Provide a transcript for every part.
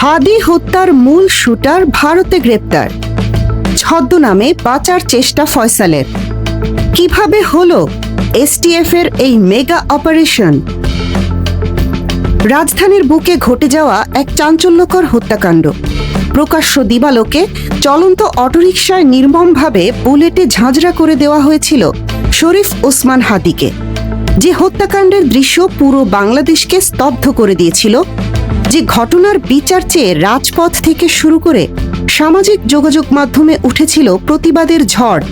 হাদি হত্যার মূল শুটার ভারতে গ্রেপ্তার, ছদ্মনামে বাঁচার চেষ্টা ফয়সালের। কিভাবে হলো এসটিএফ এর এই মেগা অপারেশন? রাজধানীর বুকে ঘটে যাওয়া এক চাঞ্চল্যকর হত্যাকাণ্ড। প্রকাশ্য দিবালোকে চলন্ত অটোরিকশায় নির্মমভাবে বুলেটে ঝাঁঝরা করে দেওয়া হয়েছিল শরীফ ওসমান হাদিকে, যে হত্যাকাণ্ডের দৃশ্য পুরো বাংলাদেশকে স্তব্ধ করে দিয়েছিল, যে ঘটনার বিচার চেয়ে রাজপথ থেকে শুরু করে সামাজিক যোগাযোগ মাধ্যমে উঠেছিল প্রতিবাদের ঝড়।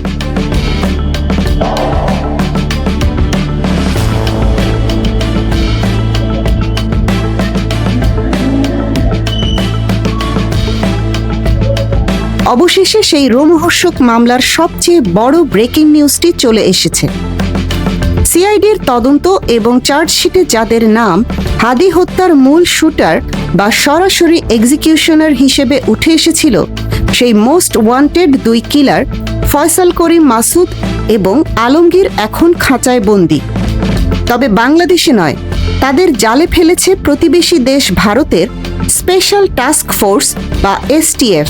অবশেষে সেই রোমহর্ষক মামলার সবচেয়ে বড় ব্রেকিং নিউজটি চলে এসেছে। সিআইডির তদন্ত এবং চার্জশিটে যাদের নাম হাদি হত্যার মূল শুটার বা সরাসরি এক্সিকিউশনার হিসেবে উঠে এসেছিল, সেই মোস্ট ওয়ান্টেড দুই কিলার ফয়সাল করিম মাসুদ এবং আলমগীর এখন খাঁচায় বন্দী। তবে বাংলাদেশে নয়, তাদের জালে ফেলেছে প্রতিবেশী দেশ ভারতের স্পেশাল টাস্ক ফোর্স বা এসটিএফ।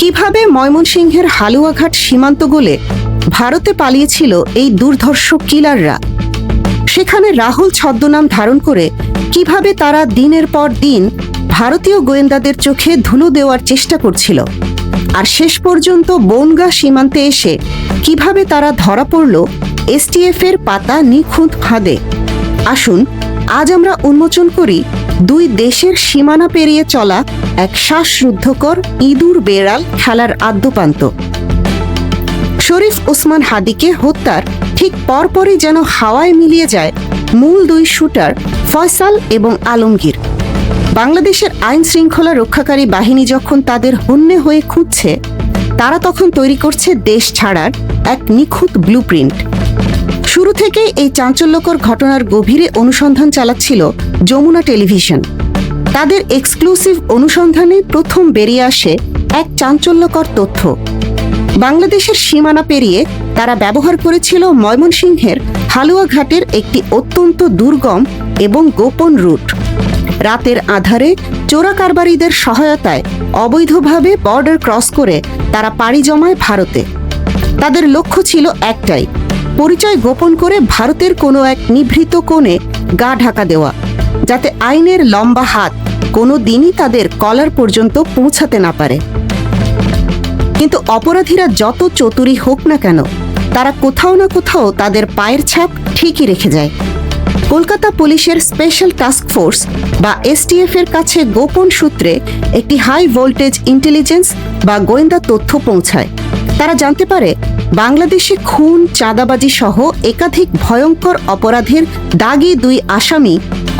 কিভাবে ময়মনসিংহের হালুয়াঘাট সীমান্ত গলে ভারতে পালিয়েছিল এই দুর্ধর্ষ কিলাররা? সেখানে রাহুল ছদ্মনাম ধারণ করে কিভাবে তারা দিনের পর দিন ভারতীয় গোয়েন্দাদের চোখে ধুলো দেওয়ার চেষ্টা করছিল, আর শেষ পর্যন্ত বনগাঁ সীমান্তে এসে কিভাবে তারা ধরা পড়ল এসটিএফ এর পাতা নিখুঁত ফাঁদে? আসুন আজ আমরা উন্মোচন করি দুই দেশের সীমানা পেরিয়ে চলা এক শ্বাসরুদ্ধকর ইঁদুর বেড়াল খেলার আদ্যোপান্ত। শরীফ ওসমান হাদিকে হত্যার ঠিক পরপরই যেন হাওয়ায় মিলিয়ে যায় মূল দুই শুটার ফয়সাল এবং আলমগীর। বাংলাদেশের আইন শৃঙ্খলা রক্ষাকারী বাহিনী যখন তাদের হন্যে হয়ে খুঁজছে, তারা তখন তৈরি করছে দেশ ছাড়ার এক নিখুঁত ব্লুপ্রিন্ট। শুরু থেকেই এই চাঞ্চল্যকর ঘটনার গভীরে অনুসন্ধান চালাচ্ছিল যমুনা টেলিভিশন। তাদের এক্সক্লুসিভ অনুসন্ধানে প্রথম বেরিয়ে আসে এক চাঞ্চল্যকর তথ্য। বাংলাদেশের সীমানা পেরিয়ে তারা ব্যবহার করেছিল ময়মনসিংহের হালুয়াঘাটের একটি অত্যন্ত দুর্গম এবং গোপন রুট। রাতের আধারে চোরা কারবারিদের সহায়তায় অবৈধভাবে বর্ডার ক্রস করে তারা পাড়ি জমায় ভারতে। তাদের লক্ষ্য ছিল একটাই, পরিচয় গোপন করে ভারতের কোনো এক নিভৃত কোণে গা ঢাকা দেওয়া, যাতে আইনের লম্বা হাত কোনো দিনই তাদের কলার পর্যন্ত পৌঁছাতে না পারে। কিন্তু অপরাধীরা যত চতুরী হোক না কেন, তারা কোথাও না কোথাও তাদের পায়ের ছাপ ঠিকই রেখে যায়। কলকাতা পুলিশের স্পেশাল টাস্ক ফোর্স বা এসটিএফ এর কাছে গোপন সূত্রে একটি হাই ভোল্টেজ ইন্টেলিজেন্স বা গোয়েন্দা তথ্য পৌঁছায়। তারা জানতে পারে বাংলাদেশে খুন, চাঁদাবাজি সহ একাধিক ভয়ঙ্কর অপরাধের দাগি দুই আসামি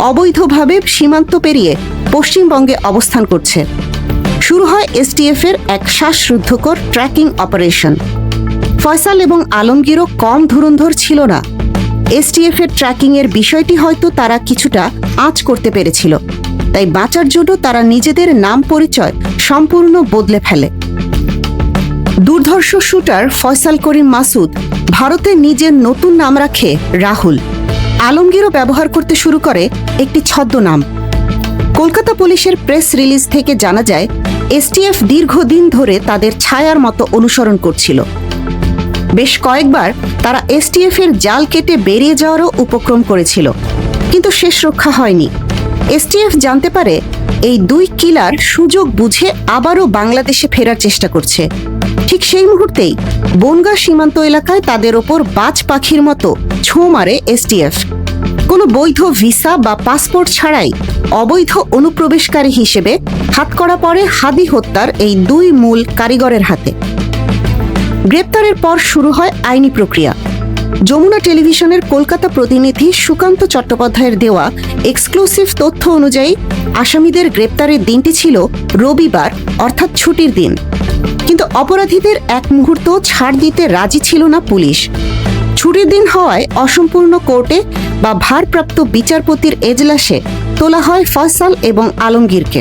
অবৈধভাবে সীমান্ত পেরিয়ে পশ্চিমবঙ্গে অবস্থান করছে। শুরু হয় এসটিএফ এর এক শ্বাসরুদ্ধকর ট্র্যাকিং অপারেশন। ফয়সাল এবং আলমগীরও কম ধুরন্ধর ছিল না। এসটিএফ এর ট্র্যাকিং এর বিষয়টি হয়তো তারা কিছুটা আঁচ করতে পেরেছিল, তাই বাঁচার জন্য তারা নিজেদের নাম পরিচয় সম্পূর্ণ বদলে ফেলে। দুর্ধর্ষ শুটার ফয়সাল করিম মাসুদ ভারতে নিজের নতুন নাম রাখে রাহুল। আলমগীরও ব্যবহার করতে শুরু করে একটি ছদ্মনাম। কলকাতা পুলিশের প্রেস রিলিজ থেকে জানা যায়, এসটিএফ দীর্ঘদিন ধরে তাদের ছায়ার মতো অনুসরণ করছিল। বেশ কয়েকবার তারা এসটিএফ এর জাল কেটে বেরিয়ে যাওয়ারও উপক্রম করেছিল, কিন্তু শেষ রক্ষা হয়নি। এসটিএফ জানতে পারে এই দুই কিলার সুযোগ বুঝে আবারও বাংলাদেশে ফেরার চেষ্টা করছে। ঠিক সেই মুহূর্তেই বনগাঁ সীমান্ত এলাকায় তাদের ওপর বাজ পাখির মতো ছোঁ মারে এসটিএফ। কোনো বৈধ ভিসা বা পাসপোর্ট ছাড়াই অবৈধ অনুপ্রবেশকারী হিসেবে হাতকড়া পড়ে হাদি হত্যার এই দুই মূল কারিগরের হাতে। গ্রেপ্তারের পর শুরু হয় আইনি প্রক্রিয়া। যমুনা টেলিভিশনের কলকাতা প্রতিনিধি সুকান্ত চট্টোপাধ্যায়ের দেওয়া এক্সক্লুসিভ তথ্য অনুযায়ী আসামিদের গ্রেপ্তারের দিনটি ছিল রবিবার, অর্থাৎ ছুটির দিন। কিন্তু অপরাধীদের এক মুহূর্ত ছাড় দিতে রাজি ছিল না পুলিশ। ছুটির দিন হওয়ায় অসম্পূর্ণ কোর্টে বা ভারপ্রাপ্ত বিচারপতির এজলাসে তোলা হয় ফয়সাল এবং আলমগীরকে।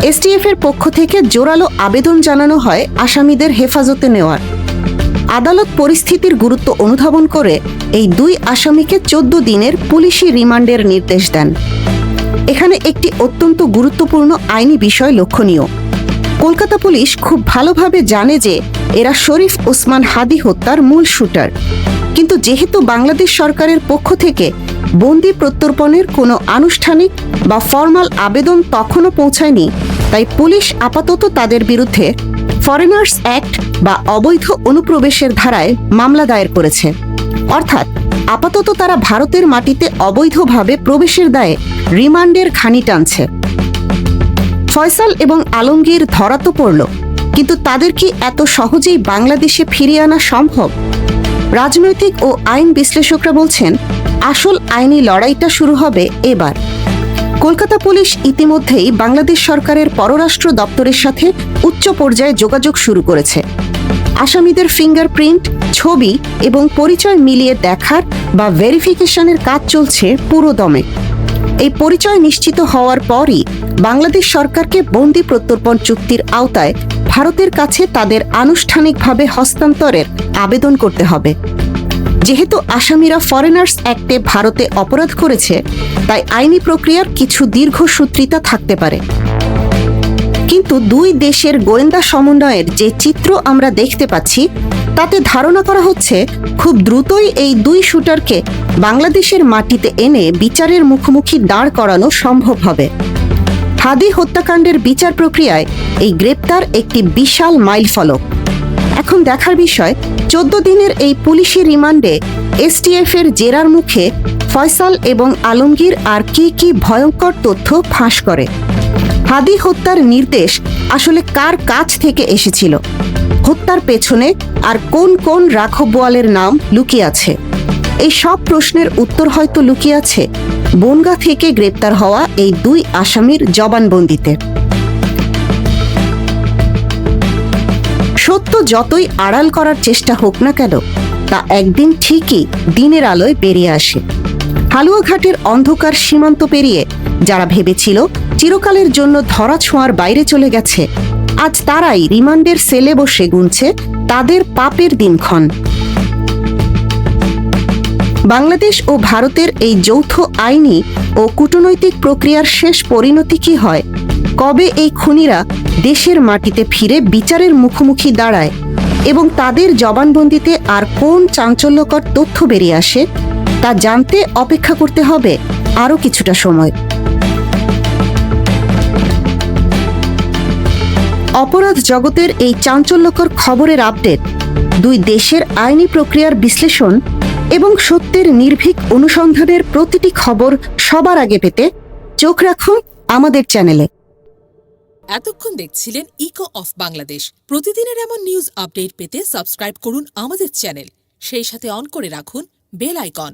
এসটিএফ এর পক্ষ থেকে জোরালো আবেদন জানানো হয় আসামিদের হেফাজতে নেওয়ার। আদালত পরিস্থিতির গুরুত্ব অনুধাবন করে এই দুই আসামিকে 14 দিনের পুলিশি রিমান্ডের নির্দেশ দেন। এখানে একটি অত্যন্ত গুরুত্বপূর্ণ আইনি বিষয় লক্ষণীয়। কলকাতা পুলিশ খুব ভালোভাবে জানে যে এরা শরীফ ওসমান হাদি হত্যার মূল শুটার, কিন্তু যেহেতু বাংলাদেশ সরকারের পক্ষ থেকে বন্দি প্রত্যর্পণের কোনো আনুষ্ঠানিক বা ফরমাল আবেদন তখনও পৌঁছায়নি, তাই পুলিশ আপাতত তাদের বিরুদ্ধে ফরেনার্স অ্যাক্ট বা অবৈধ অনুপ্রবেশের ধারায় মামলা দায়ের করেছে। অর্থাৎ আপাতত তারা ভারতের মাটিতে অবৈধভাবে প্রবেশের দায়ে রিমান্ডের ঘানি টানছে। ফয়সাল এবং আলমগীর ধরা তো পড়ল, কিন্তু তাদের কি এত সহজেই বাংলাদেশে ফিরিয়ে আনা সম্ভব? রাজনৈতিক ও আইন বিশ্লেষকরা বলছেন আসল আইনি লড়াইটা শুরু হবে এবার। কলকাতা পুলিশ ইতিমধ্যেই বাংলাদেশ সরকারের পররাষ্ট্র দপ্তরের সাথে উচ্চ পর্যায়ে যোগাযোগ শুরু করেছে। আসামিদের ফিঙ্গারপ্রিন্ট, ছবি এবং পরিচয় মিলিয়ে দেখার বা ভেরিফিকেশনের কাজ চলছে পুরো দমে। এই পরিচয় নিশ্চিত হওয়ার পরই বাংলাদেশ সরকারকে বন্দি প্রত্যর্পণ চুক্তির আওতায় ভারতের কাছে তাদের আনুষ্ঠানিকভাবে হস্তান্তরের আবেদন করতে হবে। যেহেতু আসামিরা ফরেনার্স অ্যাক্টে ভারতে অপরাধ করেছে, তাই আইনি প্রক্রিয়ার কিছু দীর্ঘসূত্রিতা থাকতে পারে। কিন্তু দুই দেশের গোয়েন্দা সমন্বয়ের যে চিত্র আমরা দেখতে পাচ্ছি, তাতে ধারণা করা হচ্ছে খুব দ্রুতই এই দুই শুটারকে বাংলাদেশের মাটিতে এনে বিচারের মুখোমুখি দাঁড় করানো সম্ভব হবে। হাদি হত্যাকাণ্ডের বিচার প্রক্রিয়ায় এই গ্রেপ্তার একটি বিশাল মাইলফলক। এখন দেখার বিষয় 14 দিনের এই পুলিশি রিমান্ডে এসটিএফ এর জেরার মুখে ফয়সাল এবং আলমগীর আর কি ভয়ঙ্কর তথ্য ফাঁস করে। হাদি হত্যার নির্দেশ আসলে কার কাছ থেকে এসেছিল? হত্যার পেছনে আর কোন কোন রাঘব বোয়ালের নাম লুকিয়ে আছে? এই সব প্রশ্নের উত্তর হয়তো লুকিয়ে আছে বনগাঁ থেকে গ্রেপ্তার হওয়া এই দুই আসামির জবানবন্দিতে। সত্য যতই আড়াল করার চেষ্টা হোক না কেন, তা একদিন ঠিকই দিনের আলোয় বেরিয়ে আসে। হালুয়াঘাটের অন্ধকার সীমান্ত পেরিয়ে যারা ভেবেছিল চিরকালের জন্য ধরা ছোঁয়ার বাইরে চলে গেছে, আজ তারাই রিমান্ডের সেলে বসে গুনছে তাদের পাপের দিনক্ষণ। বাংলাদেশ ও ভারতের এই যৌথ আইনি ও কূটনৈতিক প্রক্রিয়ার শেষ পরিণতি কি হয়? কবে এই খুনিরা দেশের মাটিতে ফিরে বিচারের মুখোমুখি দাঁড়ায় এবং তাদের জবানবন্দিতে আর কোন চাঞ্চল্যকর তথ্য বেরিয়ে আসে, তা জানতে অপেক্ষা করতে হবে আরও কিছুটা সময়। অপরাধ জগতের এই চাঞ্চল্যকর খবরের আপডেট, দুই দেশের আইনি প্রক্রিয়ার বিশ্লেষণ এবং সত্যের নির্ভীক অনুসন্ধানের প্রতিটি খবর সবার আগে পেতে চোখ রাখুন আমাদের চ্যানেলে। এতক্ষণ দেখছিলেন ইকো অফ বাংলাদেশ। প্রতিদিনের এমন নিউজ আপডেট পেতে সাবস্ক্রাইব করুন আমাদের চ্যানেল, সেই সাথে অন করে রাখুন বেল আইকন।